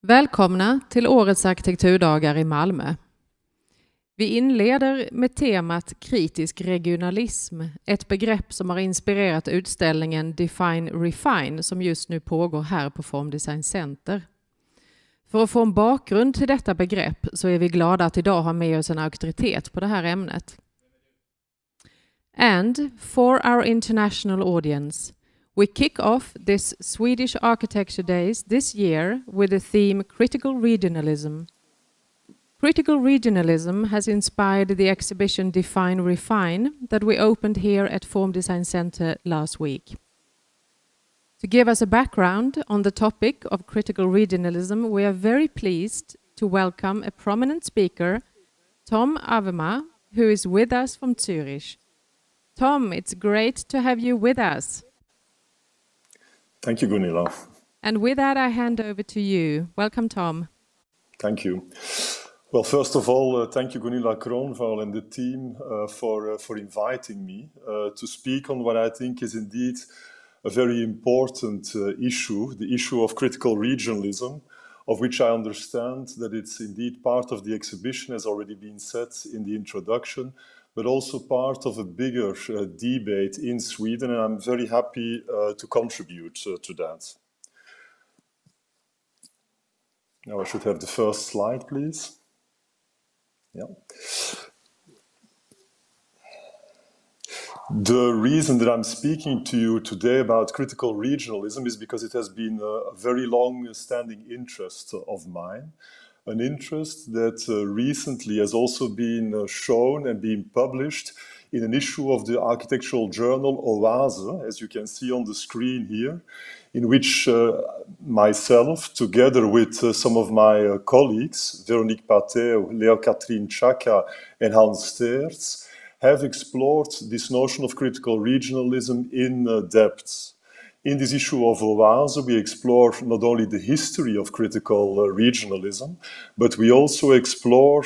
Välkomna till årets arkitekturdagar i Malmö. Vi inleder med temat kritisk regionalism, ett begrepp som har inspirerat utställningen Define Refine som just nu pågår här på Formdesign Center. För att få en bakgrund till detta begrepp så är vi glada att idag ha med oss en auktoritet på det här ämnet. And for our international audience, we kick off this Swedish Architecture Days this year with the theme Critical Regionalism. Critical Regionalism has inspired the exhibition Define Refine that we opened here at Form Design Center last week. To give us a background on the topic of critical regionalism, we are very pleased to welcome a prominent speaker, Tom Avermaete, who is with us from Zurich. Tom, it's great to have you with us. Thank you, Gunilla. And with that, I hand over to you. Welcome, Tom. Thank you. Well, first of all, thank you, Gunilla Kroonval and the team for inviting me to speak on what I think is indeed a very important issue, the issue of critical regionalism, of which I understand that it's indeed part of the exhibition, has already been said in the introduction, but also part of a bigger debate in Sweden, and I'm very happy to contribute to that. Now I should have the first slide, please. Yeah. The reason that I'm speaking to you today about critical regionalism is because it has been a very long-standing interest of mine. An interest that recently has also been shown and been published in an issue of the architectural journal Oase, as you can see on the screen here, in which myself, together with some of my colleagues, Véronique Pathé, Léa-Catherine Chaka and Hans Steers, have explored this notion of critical regionalism in depth. In this issue of Oase, we explore not only the history of critical regionalism, but we also explore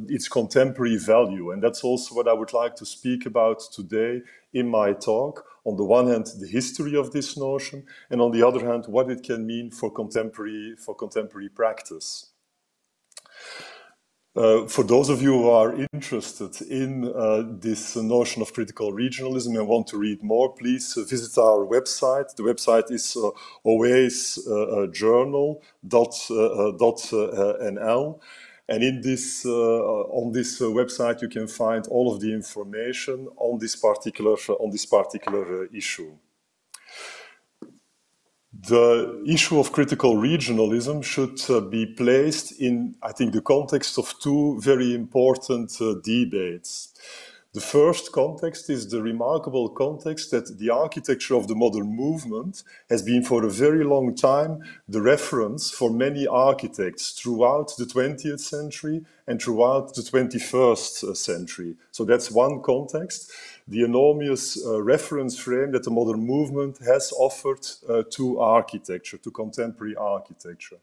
its contemporary value. And that's also what I would like to speak about today in my talk. On the one hand, the history of this notion, and on the other hand, what it can mean for contemporary practice. For those of you who are interested in this notion of critical regionalism and want to read more, please visit our website. The website is oasejournal.nl. And in this, on this website, you can find all of the information on this particular issue. The issue of critical regionalism should be placed in, I think, the context of two very important debates. The first context is the remarkable context that the architecture of the modern movement has been for a very long time the reference for many architects throughout the 20th century and throughout the 21st century. So that's one context. The enormous reference frame that the modern movement has offered to architecture, to contemporary architecture.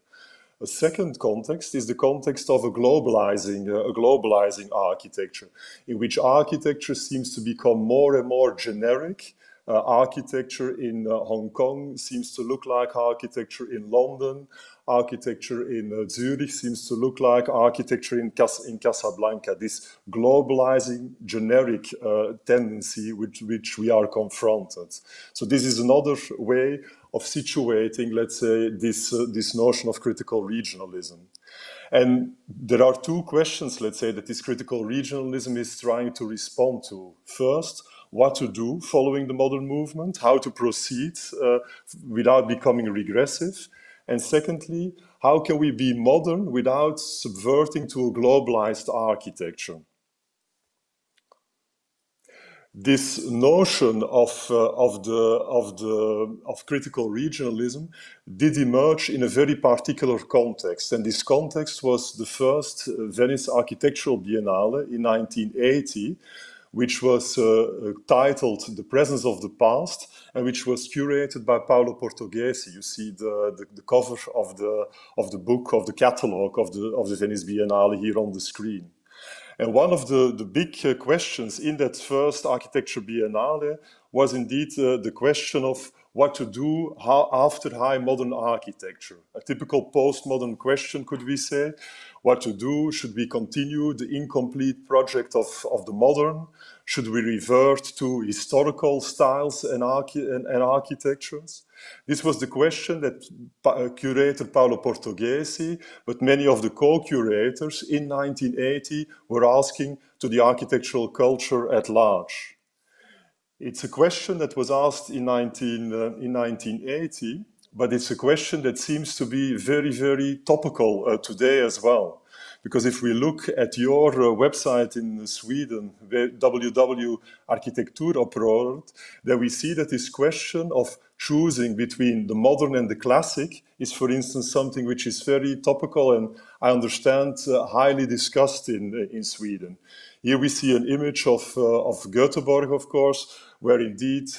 A second context is the context of a globalizing architecture, in which architecture seems to become more and more generic. Architecture in Hong Kong seems to look like architecture in London. Architecture in Zurich seems to look like architecture in Casablanca. This globalizing, generic tendency with which we are confronted. So this is another way of situating, let's say, this notion of critical regionalism. And there are two questions, let's say, that this critical regionalism is trying to respond to. First, what to do following the modern movement, how to proceed without becoming regressive. And secondly, how can we be modern without subverting to a globalized architecture? This notion of critical regionalism did emerge in a very particular context, and this context was the first Venice Architectural Biennale in 1980, which was titled The Presence of the Past, and which was curated by Paolo Portoghesi. You see the cover of the book, of the catalogue of the Venice Biennale here on the screen. And one of the big questions in that first Architecture Biennale was indeed the question of what to do after high modern architecture. A typical postmodern question, could we say. What to do? Should we continue the incomplete project of the modern? Should we revert to historical styles and architectures? This was the question that curator Paolo Portoghesi, but many of the co-curators in 1980 were asking to the architectural culture at large. It's a question that was asked in 1980, but it's a question that seems to be very, very topical today as well. Because if we look at your website in Sweden, www.Arkitekturdagarna, then we see that this question of choosing between the modern and the classic is, for instance, something which is very topical and I understand highly discussed in Sweden. Here we see an image of Göteborg, of course, where indeed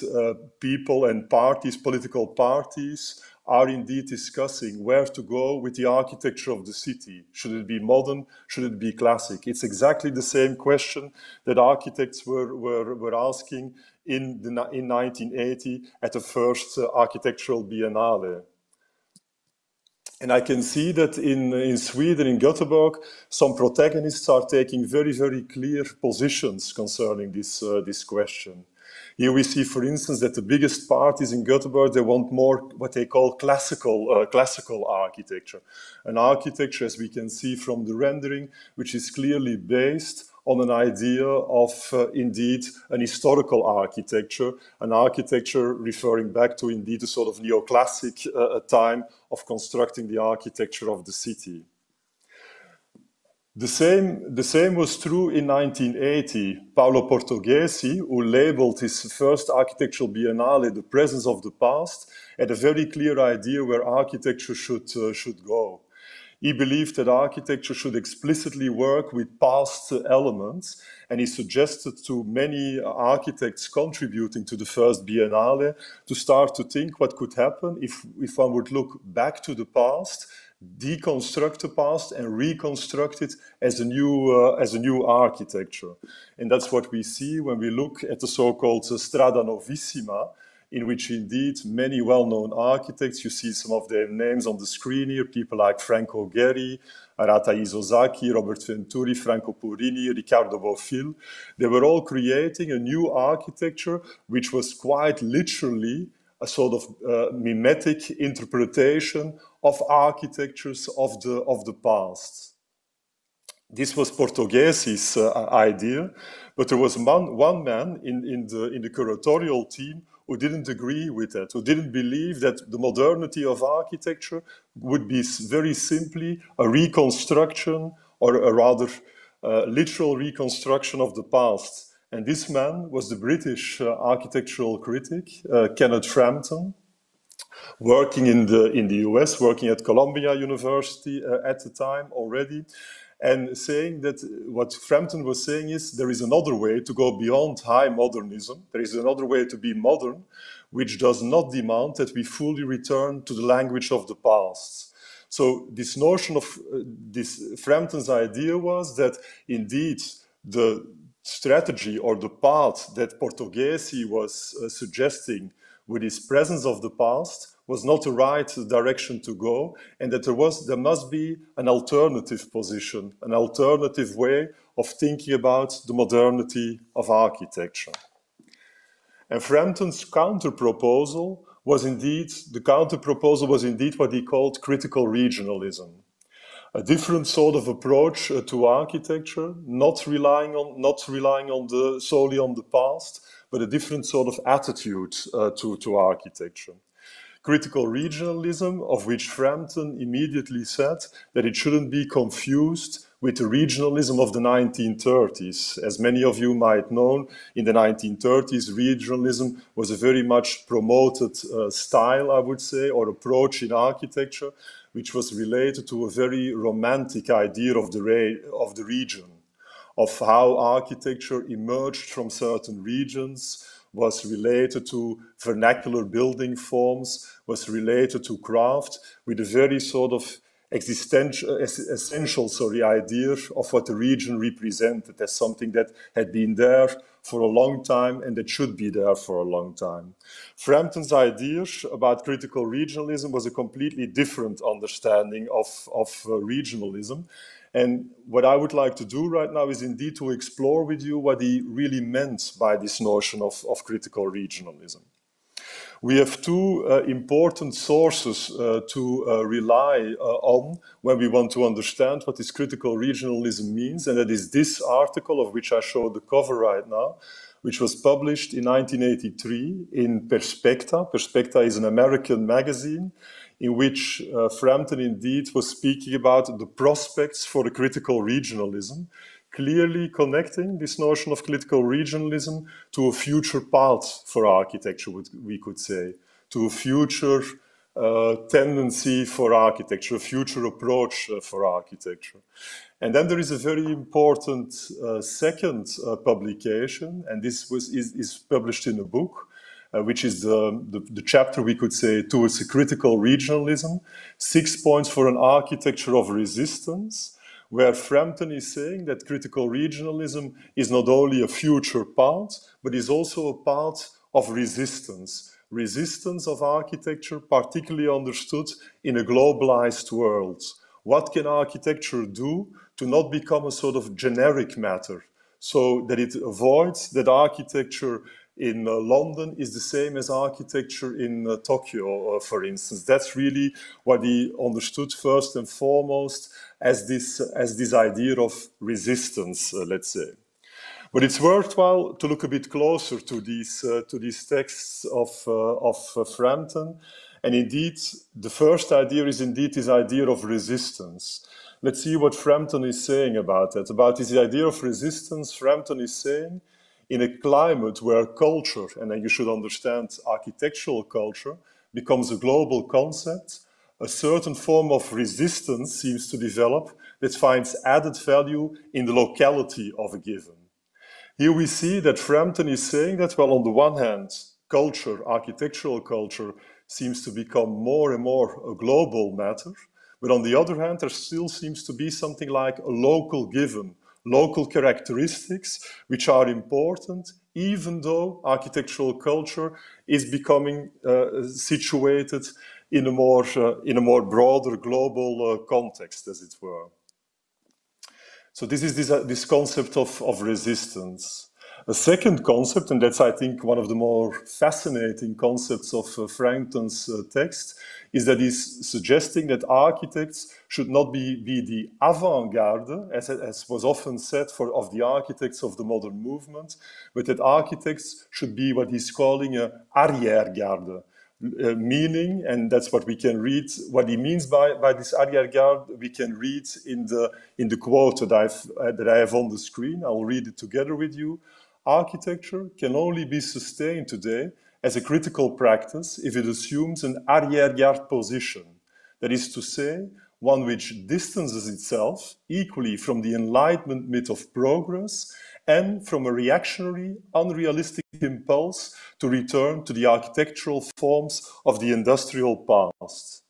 people and parties, political parties, are indeed discussing where to go with the architecture of the city. Should it be modern? Should it be classic? It's exactly the same question that architects were asking in 1980 at the first Architectural Biennale. And I can see that in Sweden, in Göteborg, some protagonists are taking very, very clear positions concerning this question. Here we see, for instance, that the biggest parties in Göteborg, they want more what they call classical architecture. An architecture, as we can see from the rendering, which is clearly based on an idea of, indeed, an historical architecture, an architecture referring back to, indeed, a sort of neoclassic time of constructing the architecture of the city. The same was true in 1980. Paolo Portoghesi, who labeled his first architectural biennale The Presence of the Past, had a very clear idea where architecture should go. He believed that architecture should explicitly work with past elements, and he suggested to many architects contributing to the first biennale to start to think what could happen if one would look back to the past, deconstruct the past and reconstruct it as a new architecture. And that's what we see when we look at the so-called Strada Novissima, in which indeed many well-known architects, you see some of their names on the screen here, people like Franco Gehry, Arata Isozaki, Robert Venturi, Franco Purini, Riccardo Bofill, they were all creating a new architecture which was quite literally a sort of mimetic interpretation of architectures of the past. This was Portoghesi's idea, but there was one man in the curatorial team who didn't agree with that, who didn't believe that the modernity of architecture would be very simply a reconstruction, or a rather literal reconstruction of the past. And this man was the British architectural critic, Kenneth Frampton, working in the US, working at Columbia University at the time already, and saying that what Frampton was saying is there is another way to go beyond high modernism. There is another way to be modern, which does not demand that we fully return to the language of the past. So this notion of Frampton's idea was that indeed the strategy or the path that Portoghesi was suggesting with his presence of the past was not the right direction to go, and that there must be an alternative position, an alternative way of thinking about the modernity of architecture. And Frampton's counter-proposal was indeed what he called critical regionalism. A different sort of approach to architecture, not relying solely on the past, but a different sort of attitude to architecture. Critical regionalism, of which Frampton immediately said that it shouldn't be confused with the regionalism of the 1930s. As many of you might know, in the 1930s, regionalism was a very much promoted style, I would say, or approach in architecture, which was related to a very romantic idea of the region, of how architecture emerged from certain regions, was related to vernacular building forms, was related to craft, with a very sort of essential idea of what the region represented as something that had been there for a long time and that should be there for a long time. Frampton's idea about critical regionalism was a completely different understanding of regionalism. And what I would like to do right now is indeed to explore with you what he really meant by this notion of critical regionalism. We have two important sources to rely on when we want to understand what this critical regionalism means, and that is this article, of which I show the cover right now, which was published in 1983 in Perspecta. Perspecta is an American magazine in which Frampton indeed was speaking about the prospects for a critical regionalism, clearly connecting this notion of critical regionalism to a future path for architecture, we could say, to a future tendency for architecture, a future approach for architecture. And then there is a very important second publication, and this is published in a book, which is the chapter, we could say, towards a critical regionalism, 6 points for an architecture of resistance, where Frampton is saying that critical regionalism is not only a future path, but is also a path of resistance. Resistance of architecture, particularly understood in a globalized world. What can architecture do to not become a sort of generic matter, so that it avoids that architecture in London is the same as architecture in Tokyo, for instance. That's really what he understood first and foremost as this idea of resistance, let's say. But it's worthwhile to look a bit closer to these texts of Frampton. And indeed, the first idea is indeed this idea of resistance. Let's see what Frampton is saying about that. About this idea of resistance, Frampton is saying, in a climate where culture, and then you should understand architectural culture, becomes a global concept, a certain form of resistance seems to develop that finds added value in the locality of a given. Here we see that Frampton is saying that, well, on the one hand, culture, architectural culture, seems to become more and more a global matter, but on the other hand, there still seems to be something like a local given, local characteristics which are important, even though architectural culture is becoming situated in a more broader global context, as it were. So this is this concept of resistance. A second concept, and that's, I think, one of the more fascinating concepts of Frampton's text, is that he's suggesting that architects should not be the avant-garde, as was often said of the architects of the modern movement, but that architects should be what he's calling an arrière-garde. Meaning, and that's what we can read, what he means by this arrière-garde, we can read in the quote that I have on the screen. I'll read it together with you. Architecture can only be sustained today as a critical practice if it assumes an arrière-garde position. That is to say, one which distances itself equally from the Enlightenment myth of progress and from a reactionary, unrealistic impulse to return to the architectural forms of the industrial past.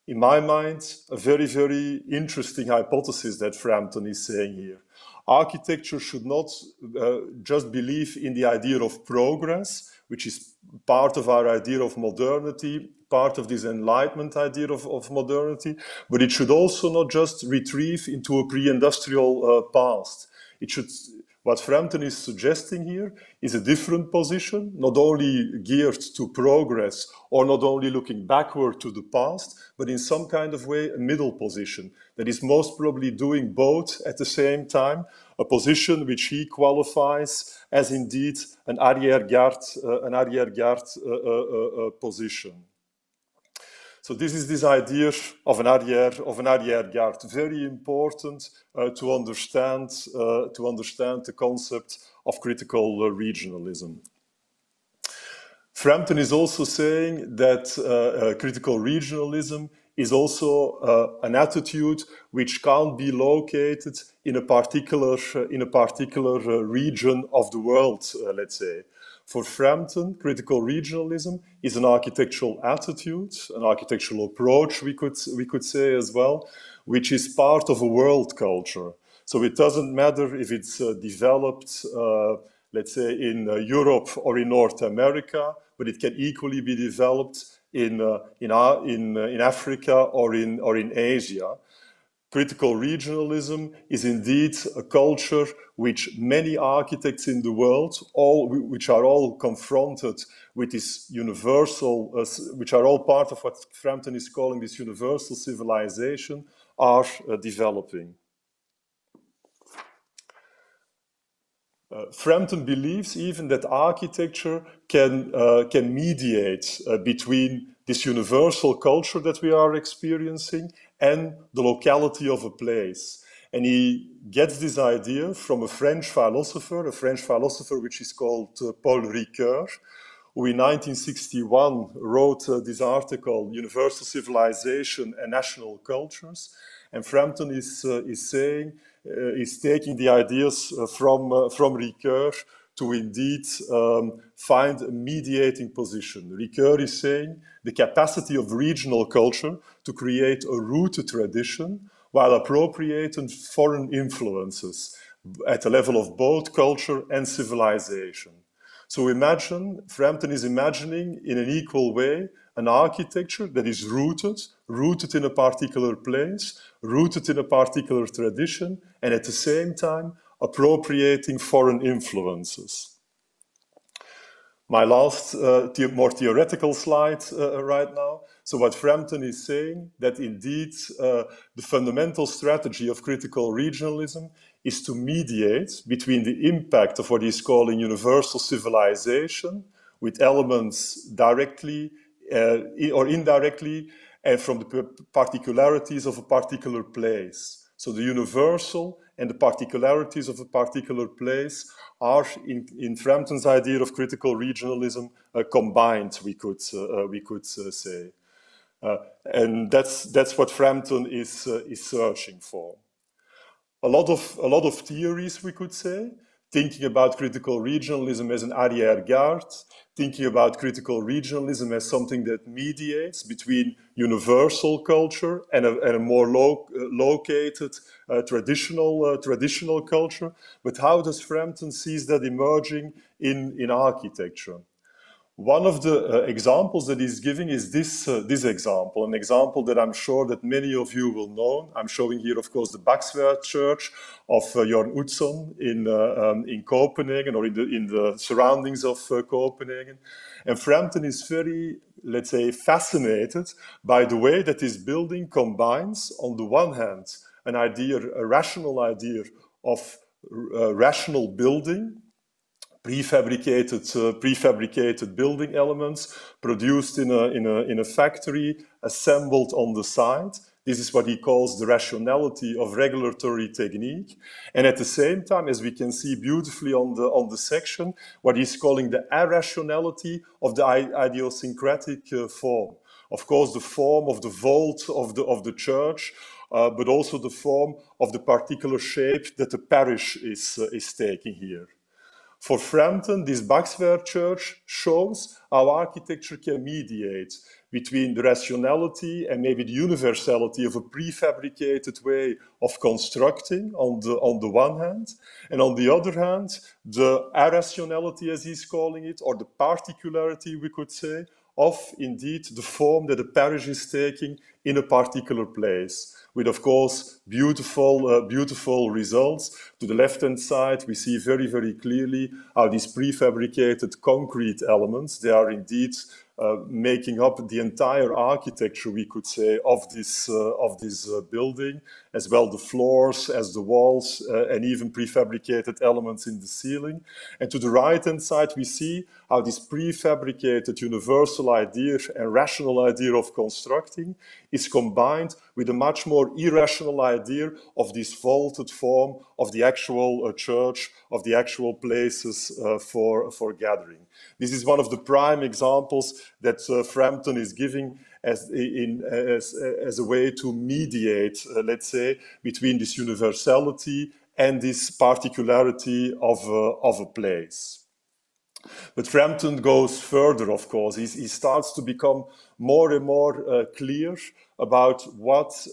In my mind, a very, very interesting hypothesis that Frampton is saying here. Architecture should not just believe in the idea of progress, which is part of our idea of modernity, part of this Enlightenment idea of modernity, but it should also not just retrieve into a pre-industrial past. It should. What Frampton is suggesting here is a different position, not only geared to progress or not only looking backward to the past, but in some kind of way a middle position that is most probably doing both at the same time, a position which he qualifies as indeed an arrière-garde position. So this is this idea of an arrière-garde, very important to understand the concept of critical regionalism. Frampton is also saying that critical regionalism is also an attitude which can't be located in a particular region of the world, let's say. For Frampton, critical regionalism is an architectural attitude, an architectural approach, we could say as well, which is part of a world culture. So it doesn't matter if it's developed, let's say, in Europe or in North America, but it can equally be developed in Africa or in Asia. Critical regionalism is indeed a culture which many architects in the world, which are all confronted with this universal, which are all part of what Frampton is calling this universal civilization, are developing. Frampton believes even that architecture can mediate between this universal culture that we are experiencing and the locality of a place. And he gets this idea from a French philosopher which is called Paul Ricoeur, who in 1961 wrote this article, Universal Civilization and National Cultures. And Frampton is taking the ideas from Ricoeur to indeed find a mediating position. Ricoeur is saying the capacity of regional culture to create a rooted tradition while appropriating foreign influences at the level of both culture and civilization. So imagine, Frampton is imagining in an equal way an architecture that is rooted in a particular place, rooted in a particular tradition, and at the same time appropriating foreign influences. My last, more theoretical slide right now. So what Frampton is saying, that indeed the fundamental strategy of critical regionalism is to mediate between the impact of what he's calling universal civilization, with elements directly or indirectly, and from the particularities of a particular place. So the universal and the particularities of a particular place are, in Frampton's idea of critical regionalism, combined, we could say. And that's what Frampton is searching for. A lot of theories, we could say, thinking about critical regionalism as an arrière-garde, thinking about critical regionalism as something that mediates between universal culture and a more located traditional culture. But how does Frampton see that emerging in architecture? One of the examples that he's giving is this example, an example that I'm sure that many of you will know. I'm showing here, of course, the Baksværd Church of Jørn Utzon in Copenhagen, or in the surroundings of Copenhagen. And Frampton is very, let's say, fascinated by the way that this building combines, on the one hand, a rational idea of rational building, prefabricated building elements produced in a factory, assembled on the site. This is what he calls the rationality of regulatory technique. And at the same time, as we can see beautifully on the section, what he's calling the irrationality of the idiosyncratic form. Of course, the form of the vault of the church, but also the form of the particular shape that the parish is taking here. For Frampton, this Baksværd Church shows how architecture can mediate between the rationality and maybe the universality of a prefabricated way of constructing on the one hand, and on the other hand, the irrationality, as he's calling it, or the particularity, we could say, of indeed the form that a parish is taking in a particular place, with, of course, beautiful results. To the left-hand side, we see very, very clearly how these prefabricated concrete elements, they are indeed making up the entire architecture, we could say, of this building, as well the floors as the walls, and even prefabricated elements in the ceiling. And to the right-hand side, we see how this prefabricated universal idea and rational idea of constructing is combined with a much more irrational idea of this vaulted form of the actual church, of the actual places for gathering. This is one of the prime examples that Frampton is giving as a way to mediate, let's say, between this universality and this particularity of a place. But Frampton goes further, of course. He starts to become more and more clear about what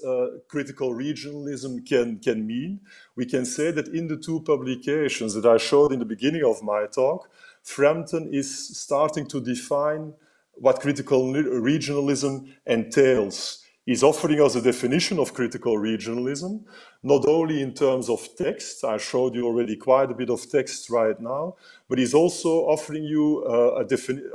critical regionalism can mean. We can say that in the two publications that I showed in the beginning of my talk, Frampton is starting to define what critical regionalism entails. He's offering us a definition of critical regionalism, not only in terms of text. I showed you already quite a bit of text right now, but he's also offering you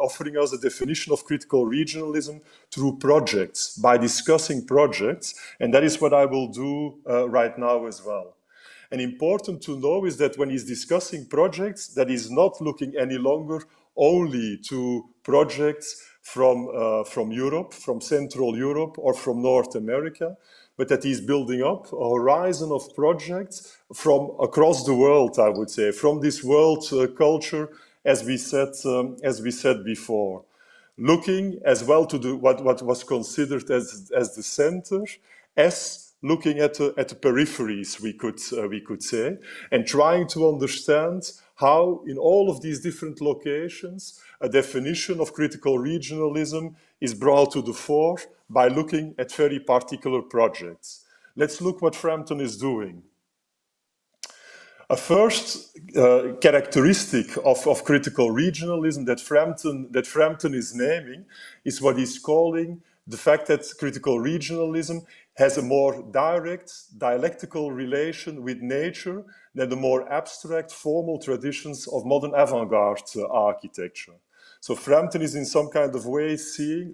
offering us a definition of critical regionalism through projects, by discussing projects, and that is what I will do right now as well. And important to know is that when he's discussing projects, that he's not looking any longer only to projects from Europe, from Central Europe, or from North America, but that he's building up a horizon of projects from across the world, I would say, from this world culture, as we said before. Looking as well to what was considered as the center, as looking at the peripheries, we could say, and trying to understand how in all of these different locations, a definition of critical regionalism is brought to the fore by looking at very particular projects. Let's look what Frampton is doing. A first characteristic of critical regionalism that Frampton is naming is what he's calling the fact that critical regionalism has a more direct dialectical relation with nature than the more abstract formal traditions of modern avant-garde architecture. So Frampton is in some kind of way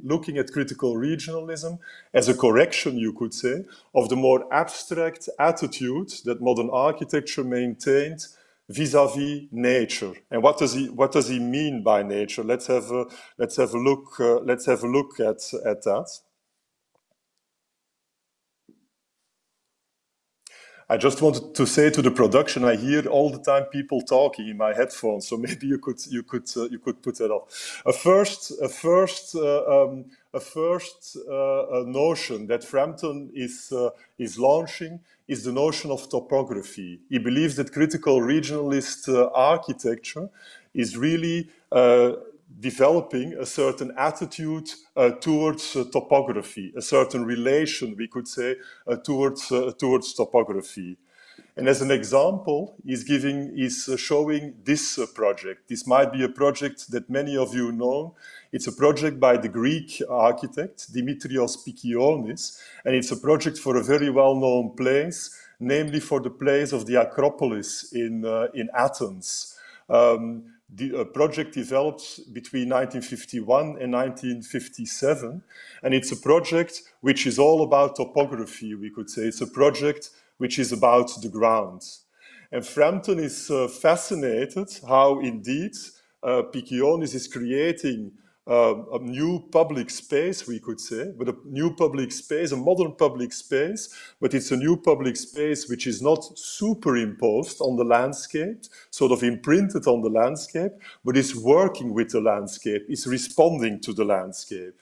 looking at critical regionalism as a correction, you could say, of the more abstract attitude that modern architecture maintained vis-à-vis nature. And what does he mean by nature? Let's have a look at that. I just wanted to say to the production, I hear all the time people talking in my headphones, so maybe you could put that off. A first notion that Frampton is launching is the notion of topography. He believes that critical regionalist architecture is really developing a certain attitude towards topography, a certain relation, we could say, towards topography. And as an example, he's showing this project. This might be a project that many of you know. It's a project by the Greek architect Dimitrios Pikionis, and it's a project for a very well-known place, namely for the place of the Acropolis in Athens. The project developed between 1951 and 1957, and it's a project which is all about topography, we could say. It's a project which is about the ground. And Frampton is fascinated how indeed Pikionis is creating a new public space, we could say, but a new public space, a modern public space, but it's a new public space which is not superimposed on the landscape, sort of imprinted on the landscape, but is working with the landscape, is responding to the landscape.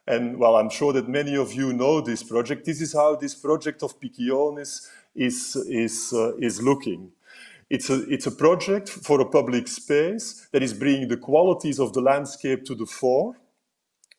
And well, I'm sure that many of you know this project. This is how this project of Pikionis is looking. It's a project for a public space that is bringing the qualities of the landscape to the fore,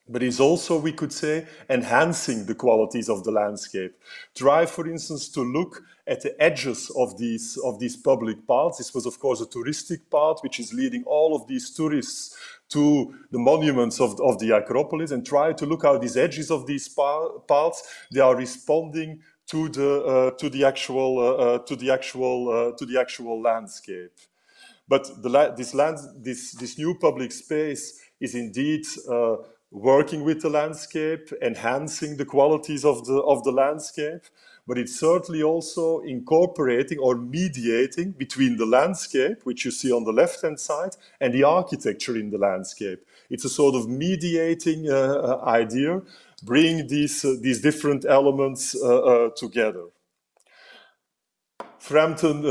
but is also, we could say, enhancing the qualities of the landscape. Try, for instance, to look at the edges of these public paths. This was, of course, a touristic path, which is leading all of these tourists to the monuments of the Acropolis, and try to look how these edges of these paths, they are responding to the actual landscape. But this new public space is indeed working with the landscape, enhancing the qualities of the landscape, but it's certainly also incorporating or mediating between the landscape, which you see on the left-hand side, and the architecture in the landscape. It's a sort of mediating idea, bringing these different elements together. Frampton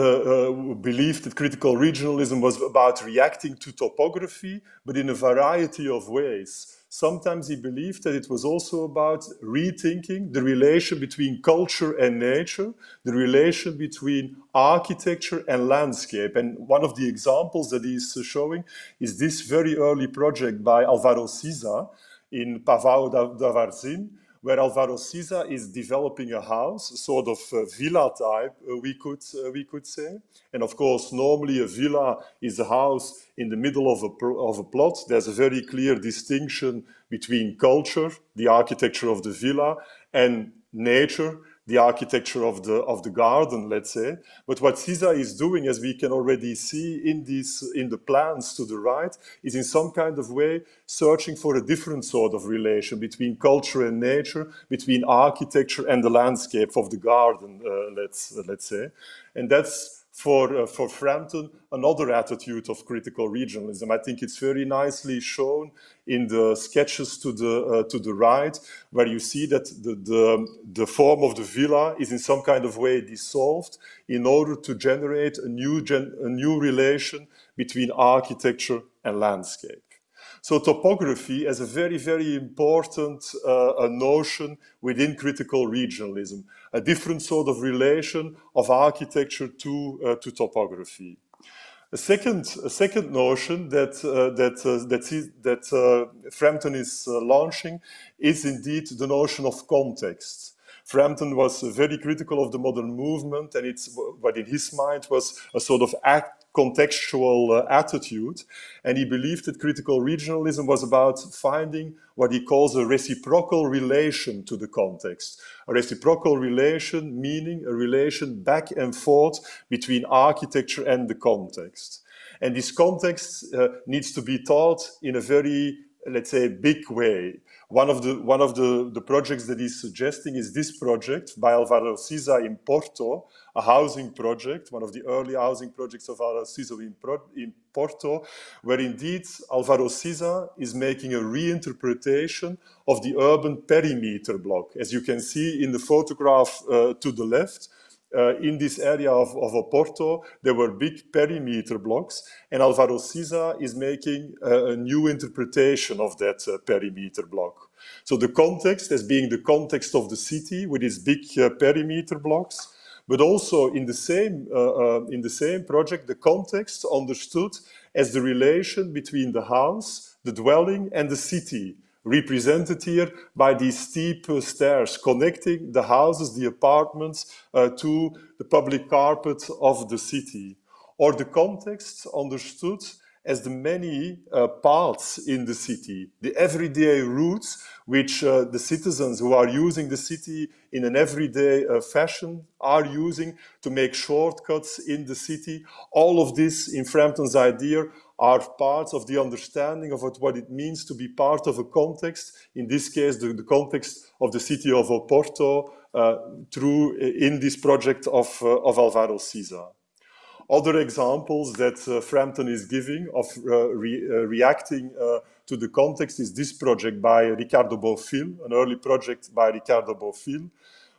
believed that critical regionalism was about reacting to topography, but in a variety of ways. sometimes he believed that it was also about rethinking the relation between culture and nature, the relation between architecture and landscape. And one of the examples that he's showing is this very early project by Álvaro Siza in Pavão da Varzim, where Álvaro Siza is developing a house, a sort of villa type, we could say. And of course, normally a villa is a house in the middle of a plot. There's a very clear distinction between culture, the architecture of the villa, and nature, the architecture of the garden, let's say. But what Siza is doing, as we can already see in the plans to the right, is in some kind of way searching for a different sort of relation between culture and nature, between architecture and the landscape of the garden, let's say. And that's for Frampton another attitude of critical regionalism. I think it's very nicely shown in the sketches to the right, where you see that the form of the villa is in some kind of way dissolved in order to generate a new relation between architecture and landscape. So topography is a very, very important notion within critical regionalism, a different sort of relation of architecture to topography. A second notion that Frampton is launching is indeed the notion of context. Frampton was very critical of the modern movement, and what in his mind was a sort of contextual attitude, and he believed that critical regionalism was about finding what he calls a reciprocal relation to the context. A reciprocal relation meaning a relation back and forth between architecture and the context. And this context needs to be taught in a very, let's say, big way. One of the projects that he's suggesting is this project by Álvaro Siza in Porto, a housing project, one of the early housing projects of Álvaro Siza in Porto, where indeed Álvaro Siza is making a reinterpretation of the urban perimeter block. As you can see in the photograph to the left, in this area of Oporto, there were big perimeter blocks, and Álvaro Siza is making a new interpretation of that perimeter block. So the context as being the context of the city with its big perimeter blocks, but also in the same project, the context understood as the relation between the house, the dwelling, and the city, represented here by these steep stairs connecting the houses, the apartments, to the public carpet of the city. Or the context understood as the many paths in the city, the everyday routes which the citizens who are using the city in an everyday fashion are using to make shortcuts in the city. All of this, in Frampton's idea, are parts of the understanding of what it means to be part of a context, in this case, the context of the city of Oporto, in this project of Álvaro Siza. Other examples that Frampton is giving of reacting to the context is this project by Ricardo Bofill, an early project by Ricardo Bofill,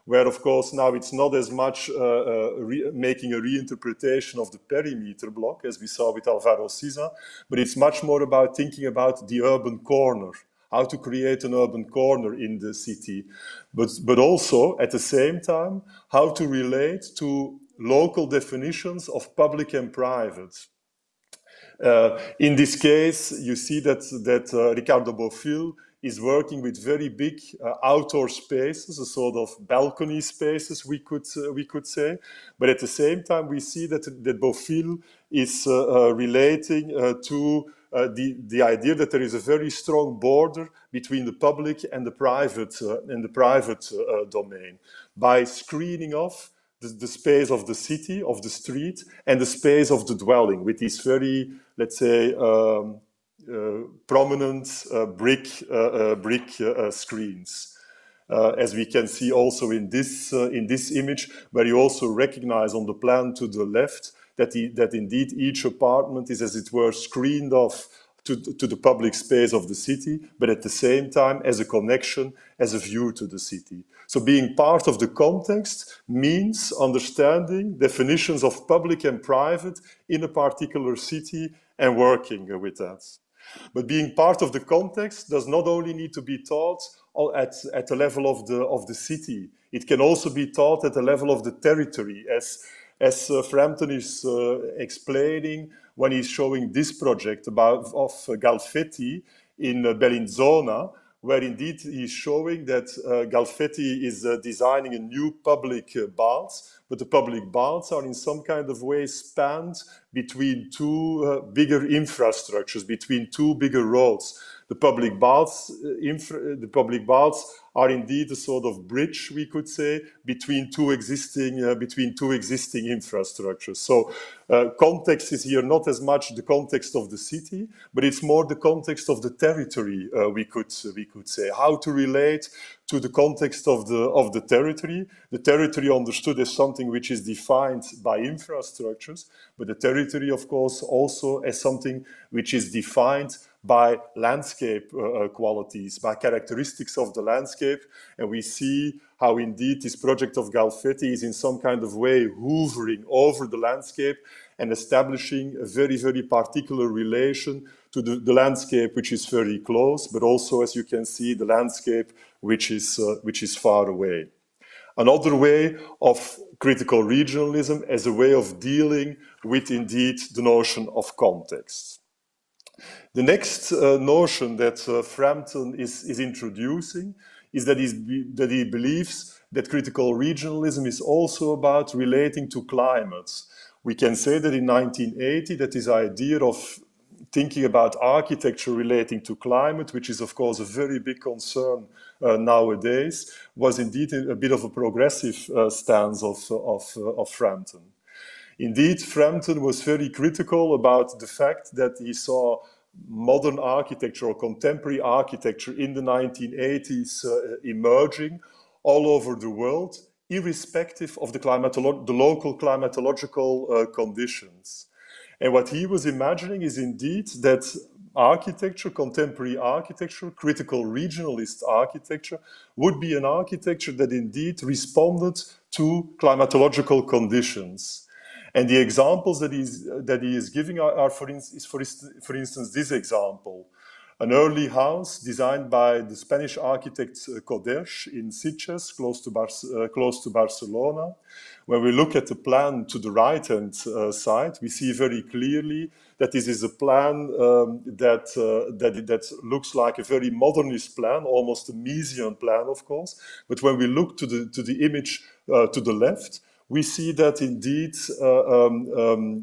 where, of course, now it's not as much making a reinterpretation of the perimeter block, as we saw with Álvaro Siza, but it's much more about thinking about the urban corner, how to create an urban corner in the city, but also, at the same time, how to relate to local definitions of public and private. In this case, you see that Ricardo Bofill is working with very big outdoor spaces, a sort of balcony spaces, we could say. But at the same time, we see that Bofill is relating to the idea that there is a very strong border between the public and the private domain by screening off the space of the city, of the street, and the space of the dwelling with these very, let's say, prominent brick screens. As we can see also in this image, where you also recognize on the plan to the left that indeed each apartment is, as it were, screened off to the public space of the city, but at the same time as a connection, as a view to the city. So being part of the context means understanding definitions of public and private in a particular city and working with that. But being part of the context does not only need to be taught at the level of the city. It can also be taught at the level of the territory, as Frampton is explaining when he's showing this project of Galfetti in Bellinzona, where indeed he's showing that Galfetti is designing a new public baths, but the public baths are in some kind of way spanned between two bigger infrastructures, between two bigger roads. The public baths are indeed a sort of bridge, we could say, between two existing infrastructures. So context is here not as much the context of the city, but it's more the context of the territory, we could say. How to relate to the context of the territory. The territory understood as something which is defined by infrastructures, but the territory, of course, also as something which is defined by landscape qualities, by characteristics of the landscape. And we see how indeed this project of Galfetti is in some kind of way hovering over the landscape and establishing a very, very particular relation to the landscape which is very close, but also, as you can see, the landscape which is far away. Another way of critical regionalism as a way of dealing with indeed the notion of context. The next notion that Frampton is introducing is that he believes that critical regionalism is also about relating to climates. We can say that in 1980 that this idea of thinking about architecture relating to climate, which is of course a very big concern nowadays, was indeed a bit of a progressive stance of Frampton. Indeed, Frampton was very critical about the fact that he saw modern architecture or contemporary architecture in the 1980s emerging all over the world, irrespective of the local climatological conditions. And what he was imagining is indeed that architecture, contemporary architecture, critical regionalist architecture, would be an architecture that indeed responded to climatological conditions. And the examples that he is giving are for instance, this example. An early house designed by the Spanish architect Coderch in Sitges, close to Barcelona. When we look at the plan to the right-hand side, we see very clearly that this is a plan that looks like a very modernist plan, almost a Miesian plan, of course. But when we look to the image to the left, we see that indeed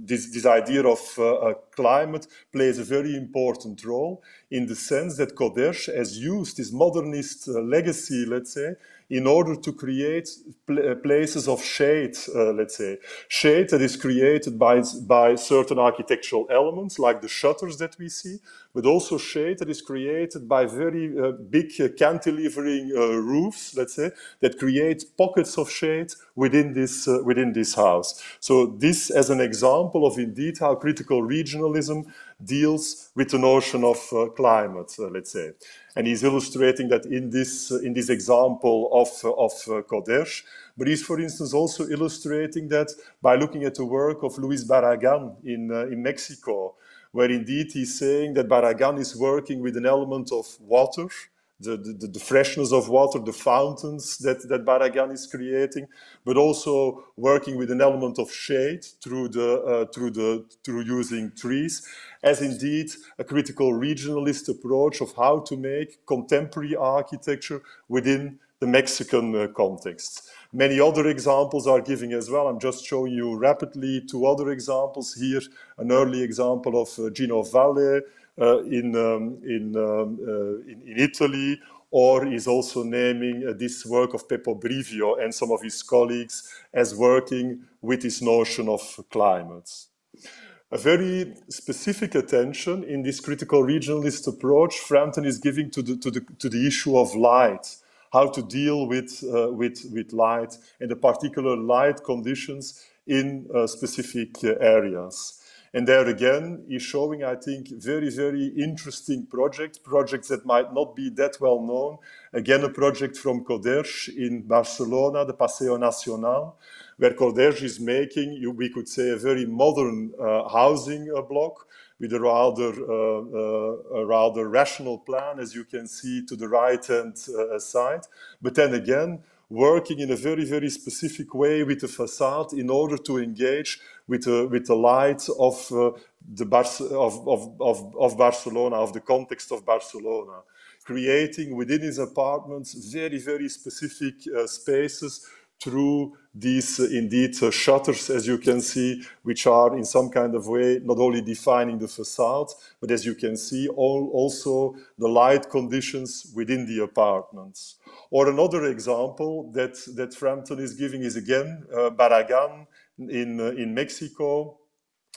this idea of climate plays a very important role in the sense that Coderch has used this modernist legacy, let's say, in order to create places of shade, let's say. Shade that is created by certain architectural elements, like the shutters that we see, but also shade that is created by very big cantilevering roofs, let's say, that create pockets of shade within this house. So this as an example of indeed how critical regionalism deals with the notion of climate, let's say. And he's illustrating that in this example of Coderch, but he's, for instance, also illustrating that by looking at the work of Luis Barragan in Mexico, where indeed he's saying that Barragan is working with an element of water, the freshness of water, the fountains that Barragan is creating, but also working with an element of shade through using trees, as indeed a critical regionalist approach of how to make contemporary architecture within the Mexican context. Many other examples are giving as well. I'm just showing you rapidly two other examples here. An early example of Gino Valle in Italy, or is also naming this work of Peppo Brivio and some of his colleagues as working with this notion of climates. A very specific attention in this critical regionalist approach Frampton is giving to the issue of light, how to deal with light and the particular light conditions in specific areas. And there again, he's showing, I think, very, very interesting projects that might not be that well known. Again, a project from Coderch in Barcelona, the Paseo Nacional, where Coderch is making, we could say, a very modern housing block with a rather rational plan, as you can see to the right-hand side. But then again, working in a very, very specific way with the facade in order to engage with the light of Barcelona, of the context of Barcelona, creating within his apartments very, very specific spaces through these shutters, as you can see, which are in some kind of way not only defining the facade, but as you can see, also the light conditions within the apartments. Or another example that Frampton is giving is again Barragán in Mexico,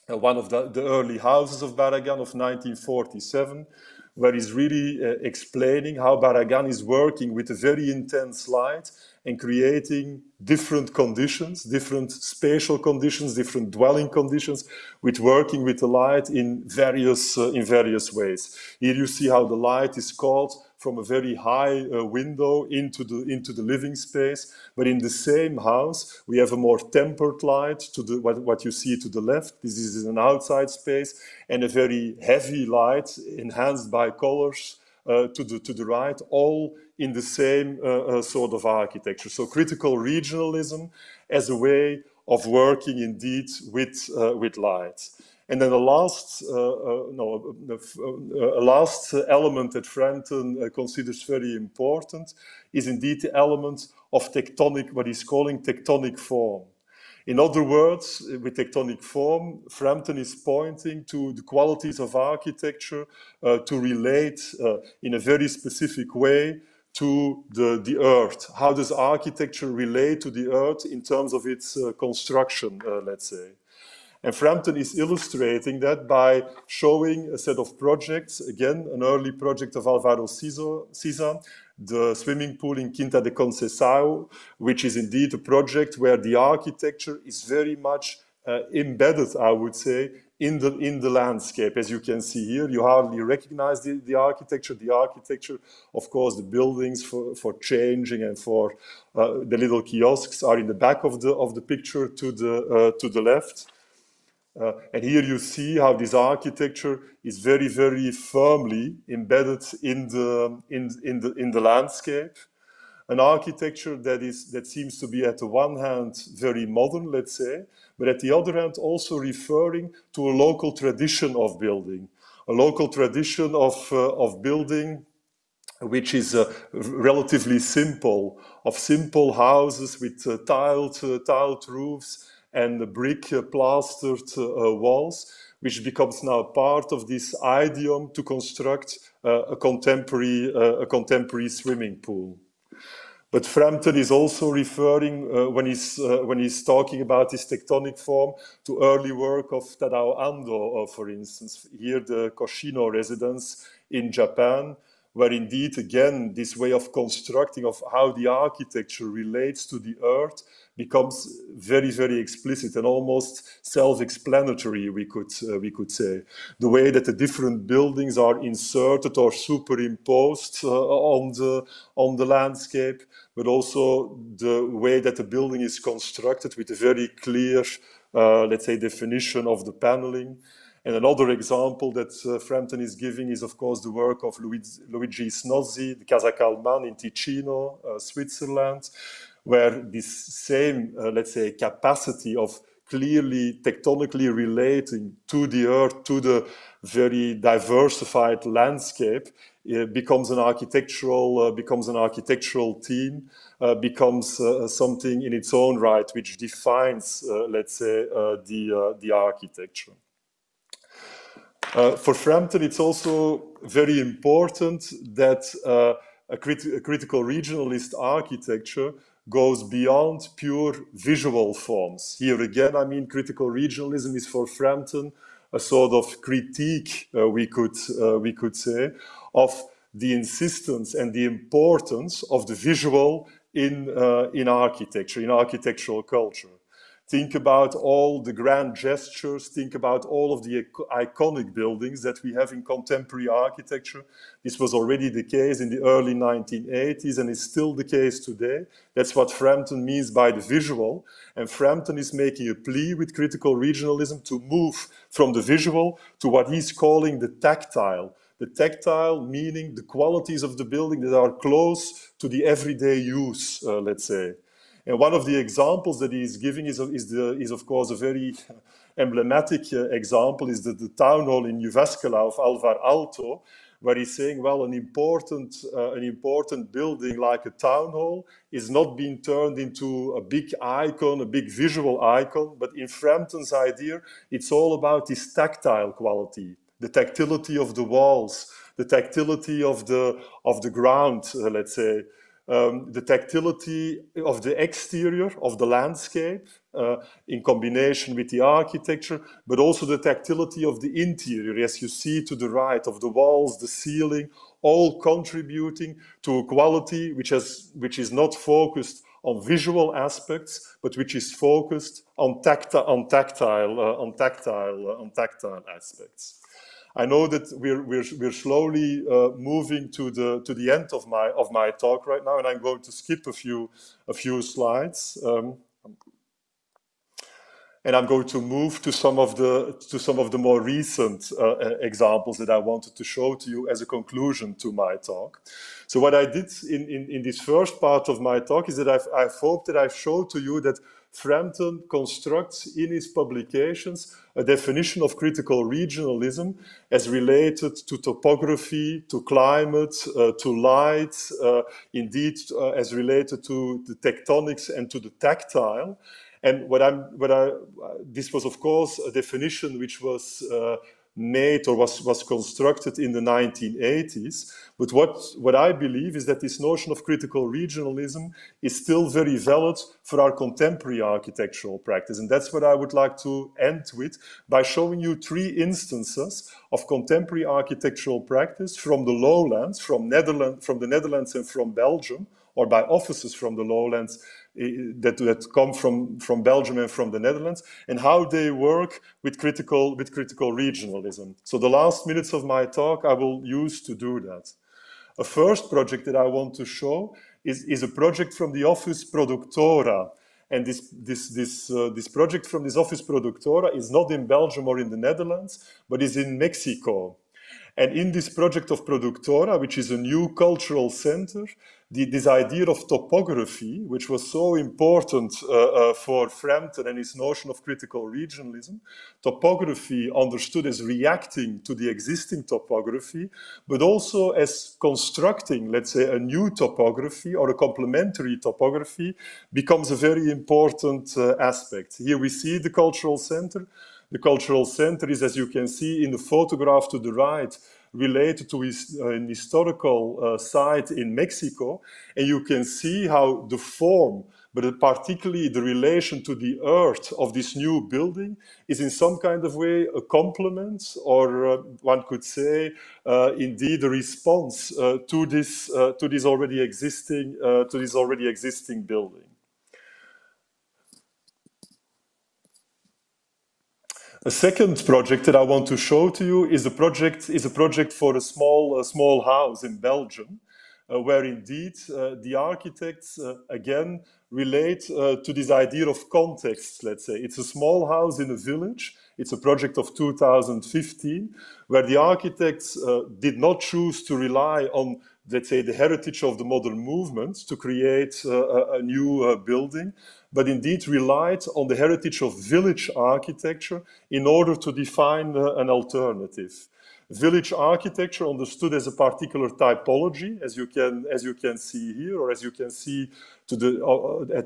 one of the early houses of Barragán of 1947, where he's really explaining how Barragán is working with a very intense light and creating different conditions, different spatial conditions, different dwelling conditions, with working with the light in various ways. Here you see how the light is caught from a very high window into the living space, but in the same house we have a more tempered light to what you see to the left. This is an outside space, and a very heavy light enhanced by colors to the right, all in the same sort of architecture. So critical regionalism as a way of working indeed with light. And then a last element that Frampton considers very important is indeed the element of tectonic, what he's calling tectonic form. In other words, with tectonic form, Frampton is pointing to the qualities of architecture to relate in a very specific way to the earth. How does architecture relate to the earth in terms of its construction, let's say? And Frampton is illustrating that by showing a set of projects, again, an early project of Álvaro Siza, the swimming pool in Quinta de Conceição, which is indeed a project where the architecture is very much embedded, I would say, in the landscape. As you can see here, you hardly recognize the architecture. The architecture, of course, the buildings for changing and for the little kiosks are in the back of the picture to the left. And here you see how this architecture is very, very firmly embedded in the landscape. An architecture that seems to be at the one hand very modern, let's say, but at the other hand also referring to a local tradition of building, a local tradition of building which is relatively simple, of simple houses with tiled roofs and brick plastered walls, which becomes now part of this idiom to construct a contemporary swimming pool. But Frampton is also referring, when he's talking about this tectonic form, to early work of Tadao Ando, for instance, here the Koshino residence in Japan, where indeed, again, this way of constructing of how the architecture relates to the earth becomes very, very explicit and almost self-explanatory, we could say. The way that the different buildings are inserted or superimposed on the landscape, but also the way that the building is constructed with a very clear, let's say, definition of the paneling. And another example that Frampton is giving is, of course, the work of Luigi Snozzi, the Casa Calman in Ticino, Switzerland, where this same, let's say, capacity of clearly tectonically relating to the earth, to the very diversified landscape, becomes an architectural theme, becomes something in its own right, which defines, let's say, the architecture. For Frampton, it's also very important that a critical regionalist architecture goes beyond pure visual forms. Here again, I mean, critical regionalism is for Frampton a sort of critique, we could say, of the insistence and the importance of the visual in architecture, in architectural culture. Think about all the grand gestures, think about all of the iconic buildings that we have in contemporary architecture. This was already the case in the early 1980s and is still the case today. That's what Frampton means by the visual. And Frampton is making a plea with critical regionalism to move from the visual to what he's calling the tactile. The tactile meaning the qualities of the building that are close to the everyday use, let's say. And one of the examples that he's giving is of course, a very emblematic example, is the town hall in Jyväskylä of Alvar Aalto, where he's saying, well, an important building like a town hall is not being turned into a big icon, a big visual icon, but in Frampton's idea, it's all about this tactile quality, the tactility of the walls, the tactility of the ground, let's say. The tactility of the exterior, of the landscape, in combination with the architecture, but also the tactility of the interior, as you see to the right, of the walls, the ceiling, all contributing to a quality which is not focused on visual aspects, but which is focused on tactile aspects. I know that we're slowly moving to the end of my talk right now, and I'm going to skip a few slides, and I'm going to move to some of the more recent examples that I wanted to show to you as a conclusion to my talk. So what I did in this first part of my talk is that I've hoped that I've showed to you that Frampton constructs in his publications a definition of critical regionalism as related to topography, to climate, to light, indeed as related to the tectonics and to the tactile. And this was of course a definition which was made or was constructed in the 1980s. But what I believe is that this notion of critical regionalism is still very valid for our contemporary architectural practice. And that's what I would like to end with by showing you 3 instances of contemporary architectural practice from the lowlands, from the Netherlands and from Belgium, or by offices from the lowlands that come from Belgium and from the Netherlands, and how they work with critical regionalism. So the last minutes of my talk I will use to do that. A first project that I want to show is a project from the Office Productora. And this project from this Office Productora is not in Belgium or in the Netherlands, but is in Mexico. And in this project of Productora, which is a new cultural center, this idea of topography, which was so important for Frampton and his notion of critical regionalism, topography understood as reacting to the existing topography, but also as constructing, let's say, a new topography or a complementary topography, becomes a very important aspect. Here we see the cultural center. The cultural center is, as you can see in the photograph to the right, related to an historical site in Mexico. And you can see how the form, but particularly the relation to the earth of this new building, is in some kind of way a complement, or one could say, indeed, a response to this already existing building. A second project that I want to show to you is a project for a small house in Belgium, where indeed the architects again relate to this idea of context, let's say. It's a small house in a village. It's a project of 2015, where the architects did not choose to rely on, let's say, the heritage of the modern movement to create a new building, but indeed relied on the heritage of village architecture in order to define an alternative. Village architecture understood as a particular typology, as you can see here, or as you can see at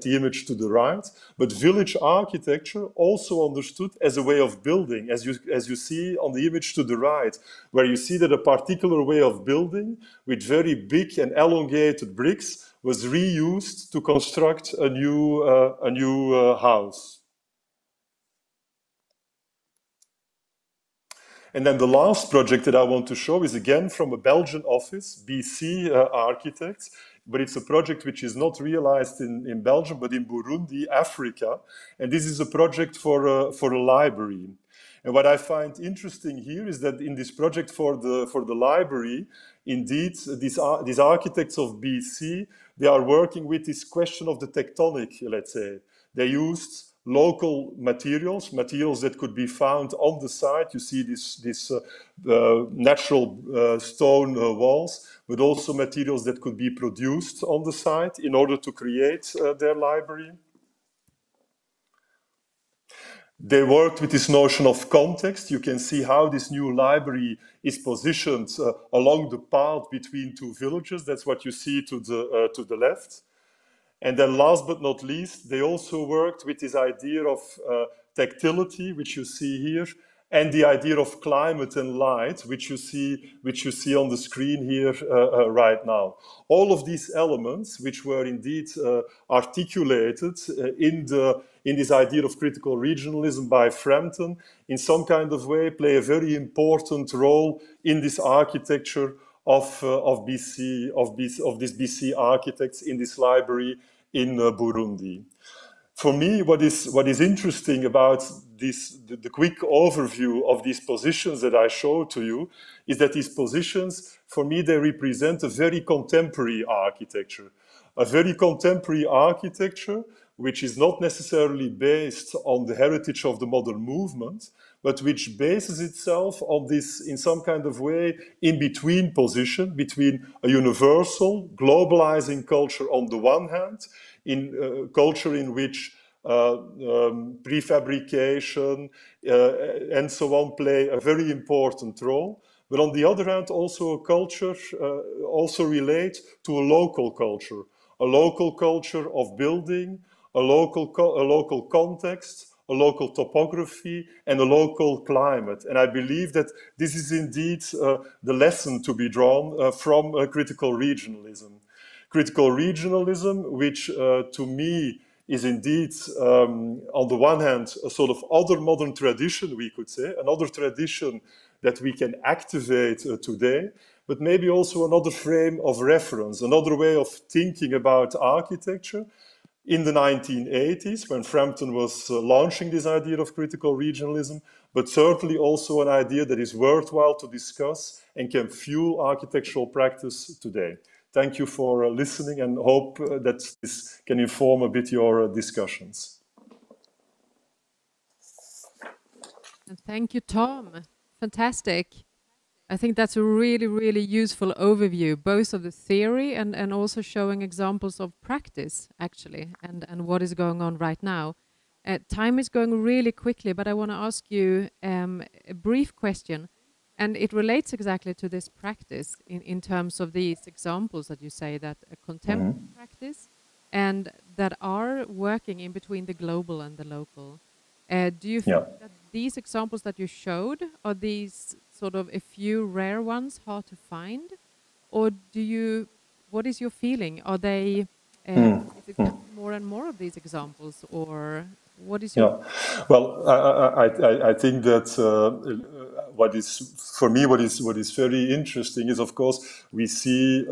the image to the right. But village architecture also understood as a way of building, as you see on the image to the right, where you see that a particular way of building with very big and elongated bricks was reused to construct a new house. And then the last project that I want to show is again from a Belgian office, BC Architects. but it's a project which is not realized in Belgium, but in Burundi, Africa. And this is a project for a library. And what I find interesting here is that in this project for the library, indeed, these architects of BC, they are working with this question of the tectonic, let's say. They used local materials that could be found on the site. You see this natural stone walls, but also materials that could be produced on the site in order to create their library. They worked with this notion of context. You can see how this new library is positioned along the path between two villages. That's what you see to the left. And then last but not least, they also worked with this idea of tactility, which you see here, and the idea of climate and light, which you see on the screen here right now. All of these elements, which were indeed articulated in this idea of critical regionalism by Frampton, in some kind of way play a very important role in this architecture of these BC architects in this library in Burundi. For me, what is interesting about the quick overview of these positions that I showed to you is that these positions, for me, they represent a very contemporary architecture. A very contemporary architecture which is not necessarily based on the heritage of the modern movement, but which bases itself on this, in some kind of way, in-between position between a universal, globalizing culture on the one hand, in culture in which prefabrication and so on play a very important role, but on the other hand, also a culture also relate to a local culture of building, a local context, a local topography, and a local climate. And I believe that this is indeed the lesson to be drawn from critical regionalism. Critical regionalism, which to me is indeed, on the one hand, a sort of other modern tradition, we could say, another tradition that we can activate today, but maybe also another frame of reference, another way of thinking about architecture. In the 1980s, when Frampton was launching this idea of critical regionalism, but certainly also an idea that is worthwhile to discuss and can fuel architectural practice today. Thank you for listening, and hope that this can inform a bit your discussions. And thank you, Tom. Fantastic. I think that's a really, really useful overview, both of the theory and also showing examples of practice, actually, and what is going on right now. Time is going really quickly, but I want to ask you a brief question, and it relates exactly to this practice in terms of these examples that you say that a contemporary practice and that are working in between the global and the local. Do you think that these examples that you showed, are these sort of a few rare ones hard to find, or what is your feeling? Are they is it more and more of these examples, or what is your? Well, I think that what is very interesting is, of course, we see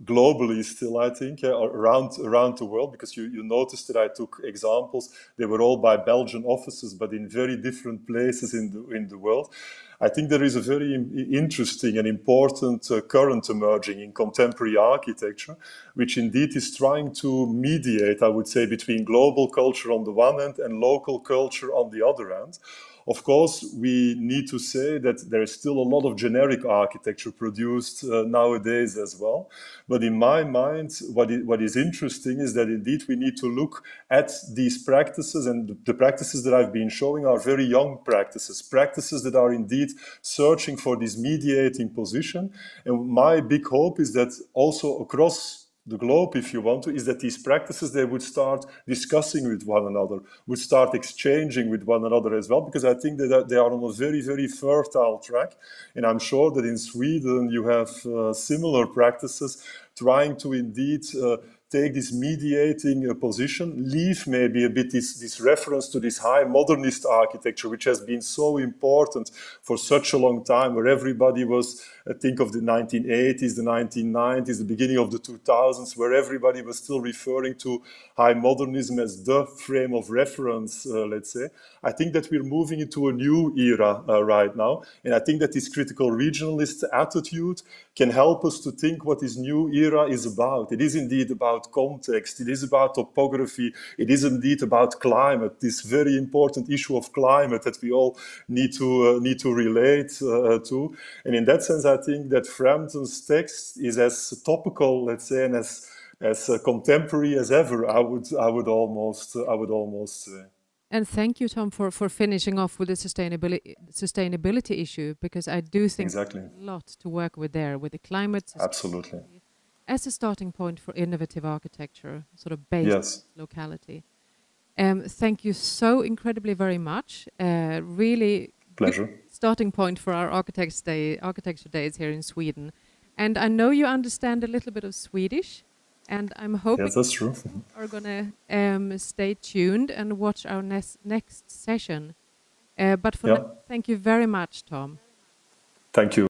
globally still, I think, around the world, because you noticed that I took examples. They were all by Belgian offices, but in very different places in the world. I think there is a very interesting and important current emerging in contemporary architecture, which indeed is trying to mediate, I would say, between global culture on the one hand and local culture on the other hand. Of course, we need to say that there is still a lot of generic architecture produced nowadays as well. But in my mind, what is interesting is that indeed we need to look at these practices, and the practices that I've been showing are very young practices that are indeed searching for this mediating position. And my big hope is that also across the globe, if you want to, is that these practices, they would start discussing with one another, would start exchanging with one another as well, because I think that they are on a very, very fertile track. And I'm sure that in Sweden you have similar practices trying to indeed take this mediating position, leave maybe a bit this reference to this high modernist architecture, which has been so important for such a long time, where everybody was, think of the 1980s, the 1990s, the beginning of the 2000s, where everybody was still referring to high modernism as the frame of reference, let's say. I think that we're moving into a new era right now. And I think that this critical regionalist attitude can help us to think what this new era is about. It is indeed about context. It is about topography. It is indeed about climate, this very important issue of climate that we all need to relate to. And in that sense, I think that Frampton's text is as topical, let's say, and as contemporary as ever. I would almost say. And thank you, Tom, for finishing off with the sustainability issue, because I do think exactly. there's a lot to work with there, with the climate. Absolutely. As a starting point for innovative architecture, sort of based yes. on locality. Thank you so incredibly very much. Really pleasure. Starting point for our architecture days here in Sweden. And I know you understand a little bit of Swedish. And I'm hoping yes, that's true. you are going to stay tuned and watch our next session. But for now, thank you very much, Tom. Thank you.